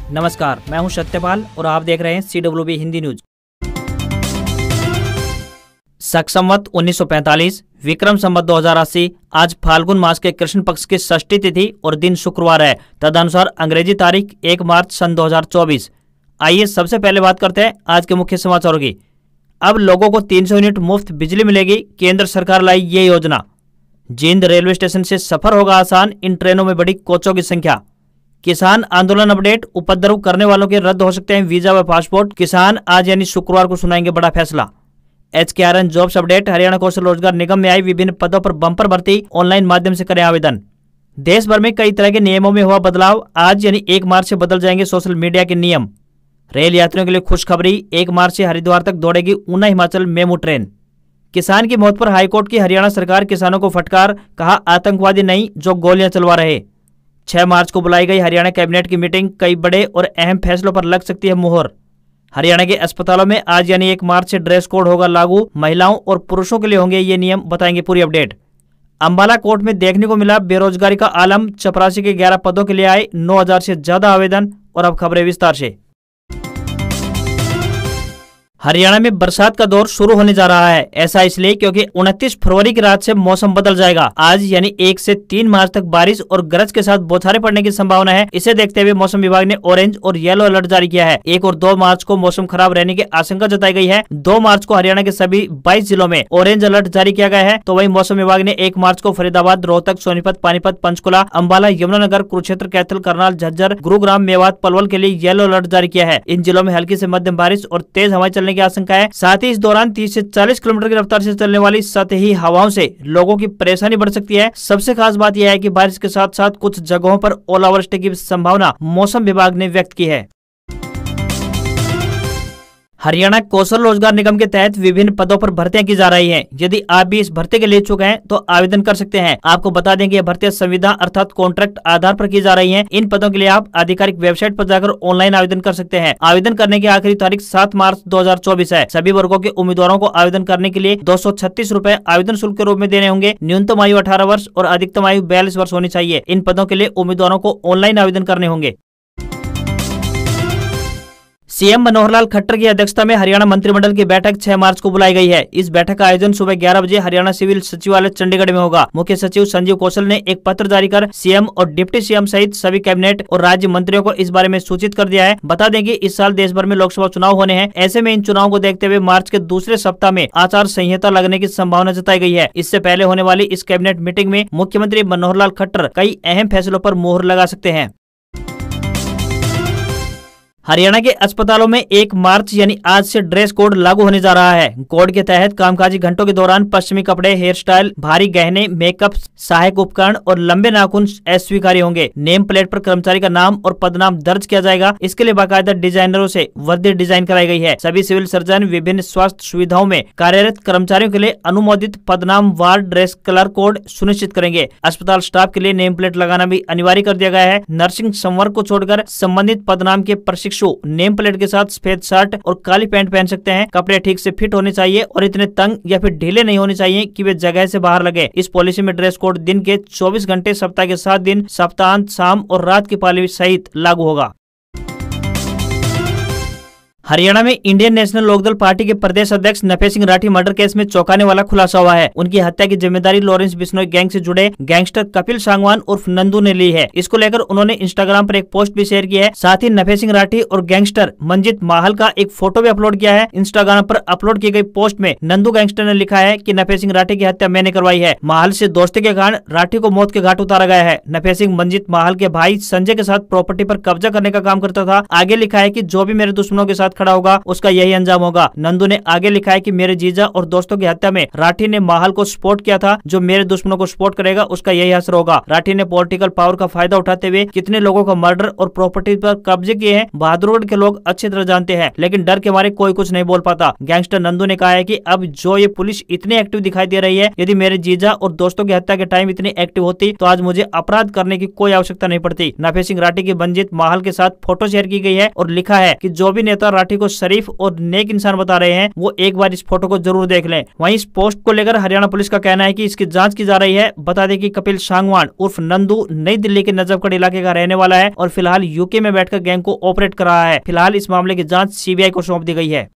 नमस्कार, मैं हूं सत्यपाल और आप देख रहे हैं CWB हिंदी न्यूज। शक संवत 1945, विक्रम संवत 2080, आज फाल्गुन मास के कृष्ण पक्ष की षष्ठी तिथि और दिन शुक्रवार है। तदनुसार अंग्रेजी तारीख 1 मार्च सन 2024। आइए सबसे पहले बात करते हैं आज के मुख्य समाचारों की। अब लोगों को 300 यूनिट मुफ्त बिजली मिलेगी, केंद्र सरकार लाई ये योजना। जींद रेलवे स्टेशन से सफर होगा आसान, इन ट्रेनों में बढ़ी कोचों की संख्या। किसान आंदोलन अपडेट, उपद्रव करने वालों के रद्द हो सकते हैं वीजा व पासपोर्ट। किसान आज यानी शुक्रवार को सुनाएंगे बड़ा फैसला। HKRN जॉब्स अपडेट, हरियाणा कौशल रोजगार निगम में आई विभिन्न पदों पर बम्पर भर्ती, ऑनलाइन माध्यम से करें आवेदन। देश भर में कई तरह के नियमों में हुआ बदलाव, आज यानी 1 मार्च से बदल जाएंगे सोशल मीडिया के नियम। रेल यात्रियों के लिए खुशखबरी, 1 मार्च से हरिद्वार तक दौड़ेगी ऊना हिमाचल मेमू ट्रेन। किसान की मौत पर हाईकोर्ट की हरियाणा सरकार, किसानों को फटकार, कहा आतंकवादी नहीं जो गोलियां चलवा रहे। 6 मार्च को बुलाई गई हरियाणा कैबिनेट की मीटिंग, कई बड़े और अहम फैसलों पर लग सकती है मुहर। हरियाणा के अस्पतालों में आज यानी 1 मार्च से ड्रेस कोड होगा लागू, महिलाओं और पुरुषों के लिए होंगे ये नियम, बताएंगे पूरी अपडेट। अंबाला कोर्ट में देखने को मिला बेरोजगारी का आलम, चपरासी के 11 पदों के लिए आए 9000 से ज्यादा आवेदन। और अब खबरें विस्तार से। हरियाणा में बरसात का दौर शुरू होने जा रहा है। ऐसा इसलिए क्योंकि 29 फरवरी की रात से मौसम बदल जाएगा। आज यानी 1 से 3 मार्च तक बारिश और गरज के साथ बौछारें पड़ने की संभावना है। इसे देखते हुए मौसम विभाग ने ऑरेंज और येलो अलर्ट जारी किया है। 1 और 2 मार्च को मौसम खराब रहने की आशंका जताई गई है। 2 मार्च को हरियाणा के सभी 22 जिलों में ऑरेंज अलर्ट जारी किया गया है। तो वहीं मौसम विभाग ने 1 मार्च को फरीदाबाद, रोहतक, सोनीपत, पानीपत, पंचकुला, अंबाला, यमुनानगर, कुरुक्षेत्र, कैथल, करनाल, झज्जर, गुरुग्राम, मेवात, पलवल के लिए येलो अलर्ट जारी किया है। इन जिलों में हल्की से मध्यम बारिश और तेज हवाएं चलने की आशंका है। साथ ही इस दौरान 30 से 40 किलोमीटर की रफ्तार से चलने वाली सतही हवाओं से लोगों की परेशानी बढ़ सकती है। सबसे खास बात यह है कि बारिश के साथ साथ कुछ जगहों पर ओलावृष्टि की संभावना मौसम विभाग ने व्यक्त की है। हरियाणा कौशल रोजगार निगम के तहत विभिन्न पदों पर भर्तियां की जा रही हैं। यदि आप भी इस भर्ती के लिए इच्छुक हैं तो आवेदन कर सकते हैं। आपको बता दें कि यह भर्तियां संविदा अर्थात कॉन्ट्रैक्ट आधार पर की जा रही हैं। इन पदों के लिए आप आधिकारिक वेबसाइट पर जाकर ऑनलाइन आवेदन कर सकते हैं। आवेदन करने की आखिरी तारीख 7 मार्च 2024 है। सभी वर्गों के उम्मीदवारों को आवेदन करने के लिए 236 रुपए आवेदन शुल्क के रूप में देने होंगे। न्यूनतम आयु 18 वर्ष और अधिकतम आयु 42 वर्ष होनी चाहिए। इन पदों के लिए उम्मीदवारों को ऑनलाइन आवेदन करने होंगे। सीएम मनोहर लाल खट्टर की अध्यक्षता में हरियाणा मंत्रिमंडल की बैठक 6 मार्च को बुलाई गई है। इस बैठक का आयोजन सुबह 11 बजे हरियाणा सिविल सचिवालय चंडीगढ़ में होगा। मुख्य सचिव संजीव कौशल ने एक पत्र जारी कर सीएम और डिप्टी सीएम सहित सभी कैबिनेट और राज्य मंत्रियों को इस बारे में सूचित कर दिया है। बता दें कि इस साल देश भर में लोकसभा चुनाव होने हैं। ऐसे में इन चुनावों को देखते हुए मार्च के दूसरे सप्ताह में आचार संहिता लगने की संभावना जताई गई है। इससे पहले होने वाली इस कैबिनेट मीटिंग में मुख्यमंत्री मनोहर लाल खट्टर कई अहम फैसलों पर मुहर लगा सकते हैं। हरियाणा के अस्पतालों में 1 मार्च यानी आज से ड्रेस कोड लागू होने जा रहा है। कोड के तहत कामकाजी घंटों के दौरान पश्चिमी कपड़े, हेयर स्टाइल, भारी गहने, मेकअप, सहायक उपकरण और लंबे नाखून अस्वीकार्य होंगे। नेम प्लेट पर कर्मचारी का नाम और पदनाम दर्ज किया जाएगा। इसके लिए बाकायदा डिजाइनरों से वर्दी डिजाइन कराई गई है। सभी सिविल सर्जन विभिन्न स्वास्थ्य सुविधाओं में कार्यरत कर्मचारियों के लिए अनुमोदित पदनाम वार ड्रेस कलर कोड सुनिश्चित करेंगे। अस्पताल स्टाफ के लिए नेम प्लेट लगाना भी अनिवार्य कर दिया गया है। नर्सिंग संवर्ग को छोड़कर संबंधित पदनाम के प्रशिक्षु नेम प्लेट के साथ सफेद शर्ट और काली पैंट पहन सकते हैं। कपड़े ठीक से फिट होने चाहिए और इतने तंग या फिर ढीले नहीं होने चाहिए कि वे जगह से बाहर लगे। इस पॉलिसी में ड्रेस कोड दिन के 24 घंटे, सप्ताह के 7 दिन, सप्ताहांत, शाम और रात की पाली सहित लागू होगा। हरियाणा में इंडियन नेशनल लोकदल पार्टी के प्रदेश अध्यक्ष नफे सिंह राठी मर्डर केस में चौंकाने वाला खुलासा हुआ है। उनकी हत्या की जिम्मेदारी लॉरेंस बिश्नोई गैंग से जुड़े गैंगस्टर कपिल सांगवान उर्फ नंदू ने ली है। इसको लेकर उन्होंने इंस्टाग्राम पर एक पोस्ट भी शेयर की है। साथ ही नफे सिंह राठी और गैंगस्टर मंजित माहल का एक फोटो भी अपलोड किया है। इंस्टाग्राम पर अपलोड की गई पोस्ट में नंदू गैंगस्टर ने लिखा है कि नफे सिंह राठी की हत्या मैंने करवाई है। माहल से दोस्ती के कारण राठी को मौत के घाट उतारा गया है। नफे सिंह मंजित माहल के भाई संजय के साथ प्रॉपर्टी पर कब्जा करने का काम करता था। आगे लिखा है कि जो भी मेरे दुश्मनों के साथ खड़ा होगा उसका यही अंजाम होगा। नंदू ने आगे लिखा है कि मेरे जीजा और दोस्तों की हत्या में राठी ने माहल को सपोर्ट किया था। जो मेरे दुश्मनों को सपोर्ट करेगा उसका यही असर होगा। राठी ने पॉलिटिकल पावर का फायदा उठाते हुए कितने लोगों का मर्डर और प्रॉपर्टी पर कब्जे किए हैं, बहादुरगढ़ के लोग अच्छी तरह जानते हैं, लेकिन डर के मारे कोई कुछ नहीं बोल पाता। गैंगस्टर नंदू ने कहा है कि अब जो ये पुलिस इतनी एक्टिव दिखाई दे रही है, यदि मेरे जीजा और दोस्तों की हत्या के टाइम इतनी एक्टिव होती तो आज मुझे अपराध करने की कोई आवश्यकता नहीं पड़ती। नफे सिंह राठी की मंजित माहल के साथ फोटो शेयर की गई है और लिखा है कि जो भी नेता लाठी को शरीफ और नेक इंसान बता रहे हैं वो एक बार इस फोटो को जरूर देख लें। वहीं इस पोस्ट को लेकर हरियाणा पुलिस का कहना है कि इसकी जांच की जा रही है। बता दें कि कपिल सांगवान उर्फ नंदू नई दिल्ली के नजफगढ़ इलाके का रहने वाला है और फिलहाल यूके में बैठकर गैंग को ऑपरेट कर रहा है। फिलहाल इस मामले की जांच सीबीआई को सौंप दी गई है।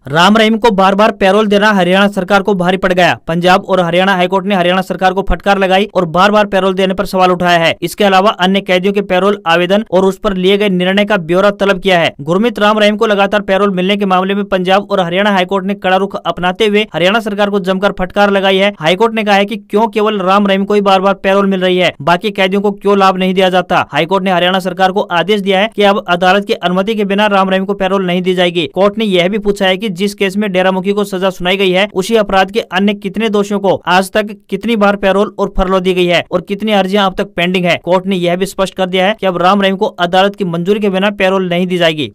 राम रहीम को बार बार पैरोल देना हरियाणा सरकार को भारी पड़ गया। पंजाब और हरियाणा हाईकोर्ट ने हरियाणा सरकार को फटकार लगाई और बार बार पैरोल देने पर सवाल उठाया है। इसके अलावा अन्य कैदियों के पैरोल आवेदन और उस पर लिए गए निर्णय का ब्यौरा तलब किया है। गुरमीत राम रहीम को लगातार पैरोल मिलने के मामले में पंजाब और हरियाणा हाईकोर्ट ने कड़ा रुख अपनाते हुए हरियाणा सरकार को जमकर फटकार लगाई है। हाईकोर्ट ने कहा है कि क्यों केवल राम रहीम को ही बार बार पैरोल मिल रही है, बाकी कैदियों को क्यों लाभ नहीं दिया जाता। हाईकोर्ट ने हरियाणा सरकार को आदेश दिया है कि अब अदालत की अनुमति के बिना राम रहीम को पैरोल नहीं दी जाएगी। कोर्ट ने यह भी पूछा है कि जिस केस में डेरा मुखी को सजा सुनाई गई है उसी अपराध के अन्य कितने दोषियों को आज तक कितनी बार पैरोल और फरलो दी गई है और कितनी अर्जियां अब तक पेंडिंग है। कोर्ट ने यह भी स्पष्ट कर दिया है कि अब राम रहीम को अदालत की मंजूरी के बिना पैरोल नहीं दी जाएगी।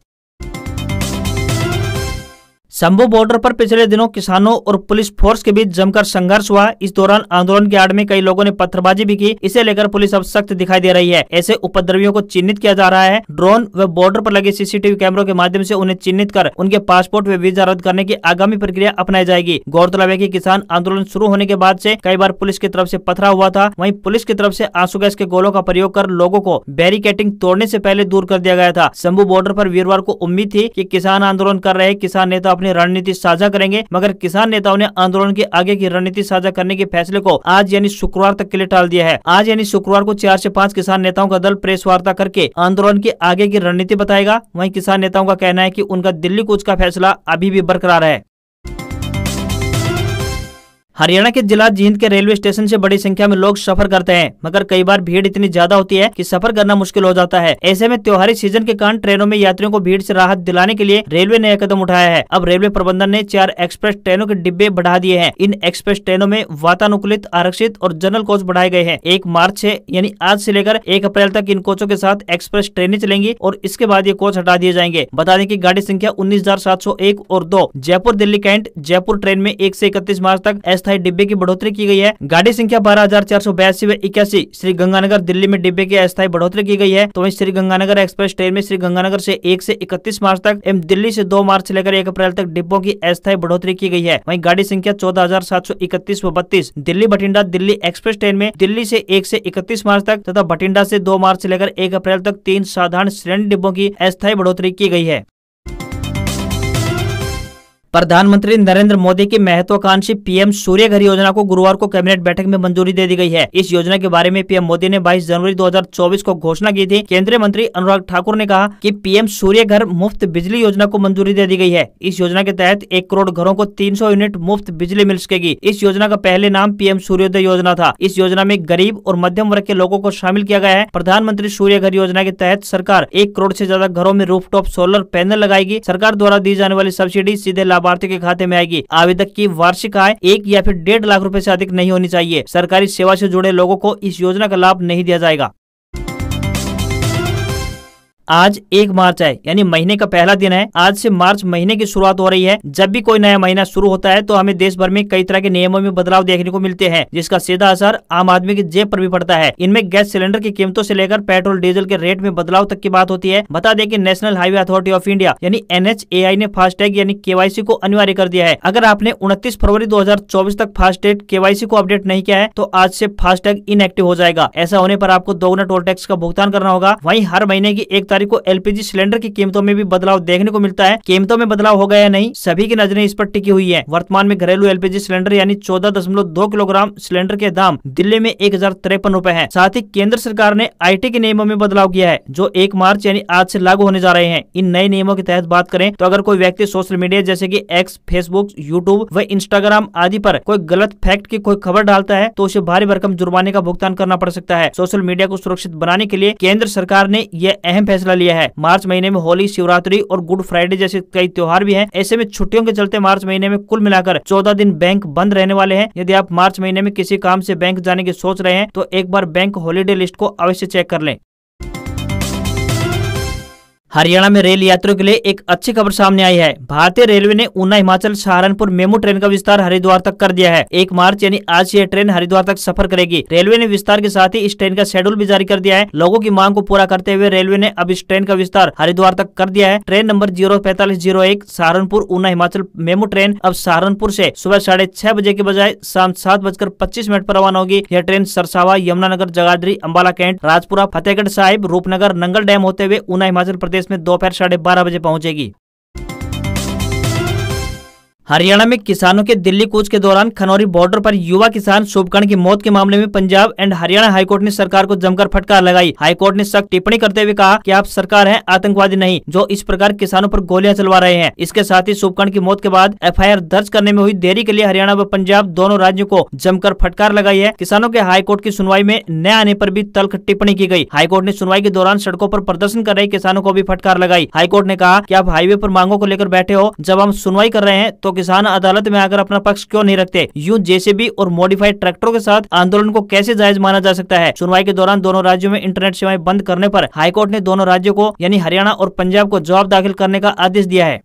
शंभू बॉर्डर पर पिछले दिनों किसानों और पुलिस फोर्स के बीच जमकर संघर्ष हुआ। इस दौरान आंदोलन की आड़ में कई लोगों ने पत्थरबाजी भी की। इसे लेकर पुलिस अब सख्त दिखाई दे रही है। ऐसे उपद्रवियों को चिन्हित किया जा रहा है। ड्रोन व बॉर्डर पर लगे सीसीटीवी कैमरों के माध्यम से उन्हें चिन्हित कर उनके पासपोर्ट व वीजा रद्द करने की आगामी प्रक्रिया अपनाई जाएगी। गौरतलब है कि किसान आंदोलन शुरू होने के बाद से कई बार पुलिस की तरफ से पथराव हुआ था। वहीं पुलिस की तरफ से आंसू गैस के गोलों का प्रयोग कर लोगों को बैरिकेटिंग तोड़ने से पहले दूर कर दिया गया था। शंभू बॉर्डर पर वीरवार को उम्मीद थी कि किसान आंदोलन कर रहे किसान नेता अपनी रणनीति साझा करेंगे, मगर किसान नेताओं ने आंदोलन के आगे की रणनीति साझा करने के फैसले को आज यानी शुक्रवार तक के लिए टाल दिया है। आज यानी शुक्रवार को 4 से 5 किसान नेताओं का दल प्रेस वार्ता करके आंदोलन के आगे की रणनीति बताएगा। वहीं किसान नेताओं का कहना है कि उनका दिल्ली कूच का फैसला अभी भी बरकरार है। हरियाणा के जिला जींद के रेलवे स्टेशन से बड़ी संख्या में लोग सफर करते हैं, मगर कई बार भीड़ इतनी ज्यादा होती है कि सफर करना मुश्किल हो जाता है। ऐसे में त्योहारी सीजन के कारण ट्रेनों में यात्रियों को भीड़ से राहत दिलाने के लिए रेलवे ने कदम उठाया है। अब रेलवे प्रबंधन ने 4 एक्सप्रेस ट्रेनों के डिब्बे बढ़ा दिए हैं। इन एक्सप्रेस ट्रेनों में वातानुकूलित, आरक्षित और जनरल कोच बढ़ाए गए हैं। 1 मार्च से यानी आज से लेकर 1 अप्रैल तक इन कोचों के साथ एक्सप्रेस ट्रेनें चलेंगी और इसके बाद ये कोच हटा दिए जाएंगे। बता दें कि गाड़ी संख्या 19,701 और 2 जयपुर दिल्ली कैंट जयपुर ट्रेन में 1 से 31 मार्च तक अस्थायी डिब्बे की बढ़ोतरी की गई है। गाड़ी संख्या 12,482 व 81 श्री गंगानगर दिल्ली में डिब्बे की अस्थायी बढ़ोतरी की गई है। तो वहीं श्री गंगानगर एक्सप्रेस ट्रेन में श्री गंगानगर से 1 से 31 मार्च तक एवं दिल्ली से 2 मार्च से लेकर 1 अप्रैल तक डिब्बों की अस्थायी बढ़ोतरी की गई है। वहीं गाड़ी संख्या 14,731 व 32 दिल्ली बठिंडा दिल्ली एक्सप्रेस ट्रेन में दिल्ली से 1 से 31 मार्च तक तथा बठिंडा से 2 मार्च से लेकर 1 अप्रैल तक 3 साधारण श्रेणी डिब्बों की अस्थायी बढ़ोतरी की गई है। प्रधानमंत्री नरेंद्र मोदी की महत्वाकांक्षी पीएम सूर्य घर योजना को गुरुवार को कैबिनेट बैठक में मंजूरी दे दी गई है। इस योजना के बारे में पीएम मोदी ने 22 जनवरी 2024 को घोषणा की थी। केंद्रीय मंत्री अनुराग ठाकुर ने कहा कि पीएम सूर्य घर मुफ्त बिजली योजना को मंजूरी दे दी गई है। इस योजना के तहत 1 करोड़ घरों को 300 यूनिट मुफ्त बिजली मिल सकेगी। इस योजना का पहले नाम पीएम सूर्योदय योजना था। इस योजना में गरीब और मध्यम वर्ग के लोगों को शामिल किया गया है। प्रधानमंत्री सूर्य घर योजना के तहत सरकार 1 करोड़ से ज्यादा घरों में रूफटॉप सोलर पैनल लगाएगी। सरकार द्वारा दी जाने वाली सब्सिडी सीधे लाभार्थी के खाते में आएगी। आवेदक की वार्षिक आय 1 या फिर 1.5 लाख रुपए से अधिक नहीं होनी चाहिए। सरकारी सेवा से जुड़े लोगों को इस योजना का लाभ नहीं दिया जाएगा। आज 1 मार्च है, यानी महीने का पहला दिन है। आज से मार्च महीने की शुरुआत हो रही है। जब भी कोई नया महीना शुरू होता है तो हमें देश भर में कई तरह के नियमों में बदलाव देखने को मिलते हैं, जिसका सीधा असर आम आदमी की जेब पर भी पड़ता है। इनमें गैस सिलेंडर की कीमतों से लेकर पेट्रोल डीजल के रेट में बदलाव तक की बात होती है। बता दें कि national highway authority of India यानी NHAI ने फास्टैग यानी KYC को अनिवार्य कर दिया है। अगर आपने 29 फरवरी 2024 तक फास्टैग KYC को अपडेट नहीं किया है तो आज से फास्टैग इनएक्टिव हो जाएगा। ऐसा होने पर आपको दोगुना टोल टैक्स का भुगतान करना होगा। वहीं हर महीने की 1 तारीख को LPG सिलेंडर की कीमतों में भी बदलाव देखने को मिलता है। कीमतों में बदलाव हो गया या नहीं, सभी की नजरें इस पर टिकी हुई है। वर्तमान में घरेलू LPG सिलेंडर यानी 14.2 किलोग्राम सिलेंडर के दाम दिल्ली में 1053 रुपए है। साथ ही केंद्र सरकार ने IT के नियमों में बदलाव किया है, जो 1 मार्च यानी आज से लागू होने जा रहे हैं। इन नए नियमों के तहत बात करें तो अगर कोई व्यक्ति सोशल मीडिया जैसे कि X, फेसबुक, यूट्यूब व इंस्टाग्राम आदि पर कोई गलत फैक्ट की कोई खबर डालता है तो उसे भारी भरकम जुर्माने का भुगतान करना पड़ सकता है। सोशल मीडिया को सुरक्षित बनाने के लिए केंद्र सरकार ने यह अहम फैसला लिया है। मार्च महीने में होली, शिवरात्रि और गुड फ्राइडे जैसे कई त्योहार भी हैं। ऐसे में छुट्टियों के चलते मार्च महीने में कुल मिलाकर 14 दिन बैंक बंद रहने वाले हैं। यदि आप मार्च महीने में किसी काम से बैंक जाने की सोच रहे हैं तो एक बार बैंक हॉलीडे लिस्ट को अवश्य चेक कर लें। हरियाणा में रेल यात्रियों के लिए एक अच्छी खबर सामने आई है। भारतीय रेलवे ने ऊना हिमाचल सहारनपुर मेमू ट्रेन का विस्तार हरिद्वार तक कर दिया है। 1 मार्च यानी आज ये ट्रेन हरिद्वार तक सफर करेगी। रेलवे ने विस्तार के साथ ही इस ट्रेन का शेड्यूल भी जारी कर दिया है। लोगों की मांग को पूरा करते हुए रेलवे ने अब इस ट्रेन का विस्तार हरिद्वार तक कर दिया है। Train number 04501 Saharanpur Una Himachal MEMU train अब सहारनपुर से सुबह 6:30 बजे के बजाय शाम 7:25 पर रवाना होगी। यह train Sarsawa, Yamunanagar, Jagadhri, Ambala cantt, Rajpura, Fatehgarh Sahib, Rupnagar, Nangal dam होते हुए ऊना हिमाचल प्रदेश में दोपहर 12:30 बजे पहुंचेगी। हरियाणा में किसानों के दिल्ली कूच के दौरान खनौरी बॉर्डर पर युवा किसान शुभकर्ण की मौत के मामले में पंजाब एंड हरियाणा हाईकोर्ट ने सरकार को जमकर फटकार लगाई। हाईकोर्ट ने सख्त टिप्पणी करते हुए कहा कि आप सरकार हैं, आतंकवादी नहीं, जो इस प्रकार किसानों पर गोलियां चलवा रहे हैं। इसके साथ ही शुभकर्ण की मौत के बाद FIR दर्ज करने में हुई देरी के लिए हरियाणा व पंजाब दोनों राज्यों को जमकर फटकार लगाई है। किसानों के हाईकोर्ट की सुनवाई में न आने पर भी तल्ख टिप्पणी की गई। हाईकोर्ट ने सुनवाई के दौरान सड़कों पर प्रदर्शन कर रहे किसानों को भी फटकार लगाई। हाईकोर्ट ने कहा कि आप हाईवे पर मांगों को लेकर बैठे हो, जब हम सुनवाई कर रहे हैं तो किसान अदालत में आकर अपना पक्ष क्यों नहीं रखते? यूं JCB और मॉडिफाइड ट्रैक्टरों के साथ आंदोलन को कैसे जायज माना जा सकता है? सुनवाई के दौरान दोनों राज्यों में इंटरनेट सेवाएं बंद करने पर हाईकोर्ट ने दोनों राज्यों को यानी हरियाणा और पंजाब को जवाब दाखिल करने का आदेश दिया है।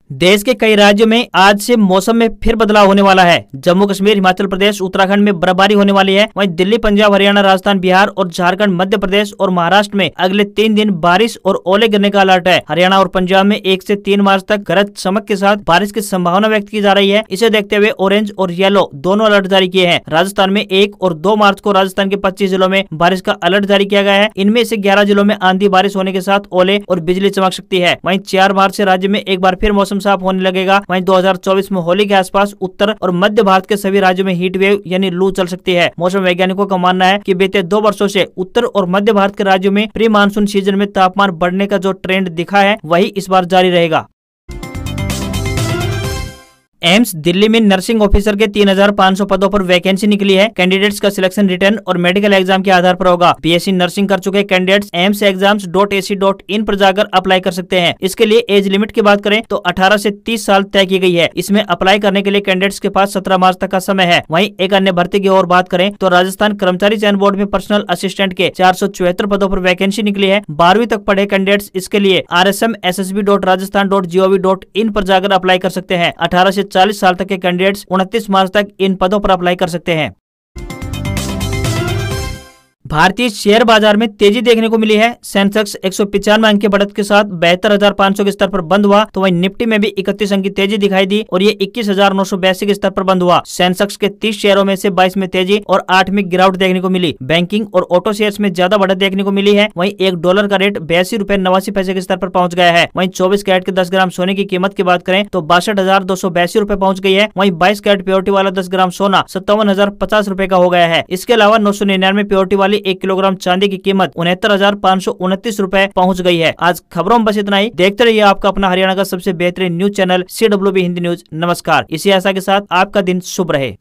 देश के कई राज्यों में आज से मौसम में फिर बदलाव होने वाला है। जम्मू कश्मीर, हिमाचल प्रदेश, उत्तराखंड में बर्फबारी होने वाली है। वहीं दिल्ली, पंजाब, हरियाणा, राजस्थान, बिहार और झारखंड, मध्य प्रदेश और महाराष्ट्र में अगले 3 दिन बारिश और ओले गिरने का अलर्ट है। हरियाणा और पंजाब में 1 से 3 मार्च तक गरज चमक के साथ बारिश की संभावना व्यक्त की जा रही है। इसे देखते हुए ऑरेंज और येलो दोनों अलर्ट जारी किए हैं। राजस्थान में 1 और 2 मार्च को राजस्थान के 25 जिलों में बारिश का अलर्ट जारी किया गया है। इनमें से 11 जिलों में आंधी बारिश होने के साथ ओले और बिजली चमक सकती है। वहीं 4 मार्च से राज्य में एक बार फिर मौसम साफ होने लगेगा। वहीं 2024 में होली के आसपास उत्तर और मध्य भारत के सभी राज्यों में हीट वेव यानी लू चल सकती है। मौसम वैज्ञानिकों का मानना है कि बीते 2 वर्षों से उत्तर और मध्य भारत के राज्यों में प्री मानसून सीजन में तापमान बढ़ने का जो ट्रेंड दिखा है वही इस बार जारी रहेगा। एम्स दिल्ली में नर्सिंग ऑफिसर के 3,500 पदों पर वैकेंसी निकली है। कैंडिडेट्स का सिलेक्शन रिटर्न और मेडिकल एग्जाम के आधार पर होगा। BSc नर्सिंग कर चुके कैंडिडेट्स AIMSexams.ac.in पर जाकर अप्लाई कर सकते हैं। इसके लिए एज लिमिट की बात करें तो 18 से 30 साल तय की गई है। इसमें अप्लाई करने के लिए कैंडिडेट्स के पास 17 मार्च तक का समय है। वहीं एक अन्य भर्ती की और बात करें तो राजस्थान कर्मचारी चयन बोर्ड में पर्सनल असिस्टेंट के 474 पदों पर वैकेंसी निकली है। 12वीं तक पढ़े कैंडिडेट्स इसके लिए rsm.ssb.rajasthan.gov.in पर जाकर अप्लाई कर सकते हैं। 18 से 40 साल तक के कैंडिडेट्स 29 मार्च तक इन पदों पर अप्लाई कर सकते हैं। भारतीय शेयर बाजार में तेजी देखने को मिली है। सेंसेक्स 195 अंक के बढ़त के साथ 72,500 के स्तर पर बंद हुआ, तो वहीं निफ्टी में भी 31 अंक की तेजी दिखाई दी और ये 21,982 के स्तर पर बंद हुआ। सेंसेक्स के 30 शेयरों में से 22 में तेजी और 8 में गिरावट देखने को मिली। बैंकिंग और ऑटो शेयर्स में ज्यादा बढ़त देखने को मिली है। वहीं $1 का रेट 82 रुपए 89 पैसे के स्तर पर पहुंच गया है। वहीं 24 कैरेट के 10 ग्राम सोने की कीमत की बात करें तो 62,282 रुपए पहुंच गई है। वहीं 22 कैरेट प्योरिटी वाला 10 ग्राम सोना 57,050 रुपए का हो गया है। इसके अलावा 999 प्योरिटी वाली 1 किलोग्राम चांदी की कीमत 69,529 रुपए पहुंच गई है। आज खबरों में बस इतना ही। देखते रहिए आपका अपना हरियाणा का सबसे बेहतरीन news channel CWB Hindi news. नमस्कार। इसी आशा के साथ आपका दिन शुभ रहे।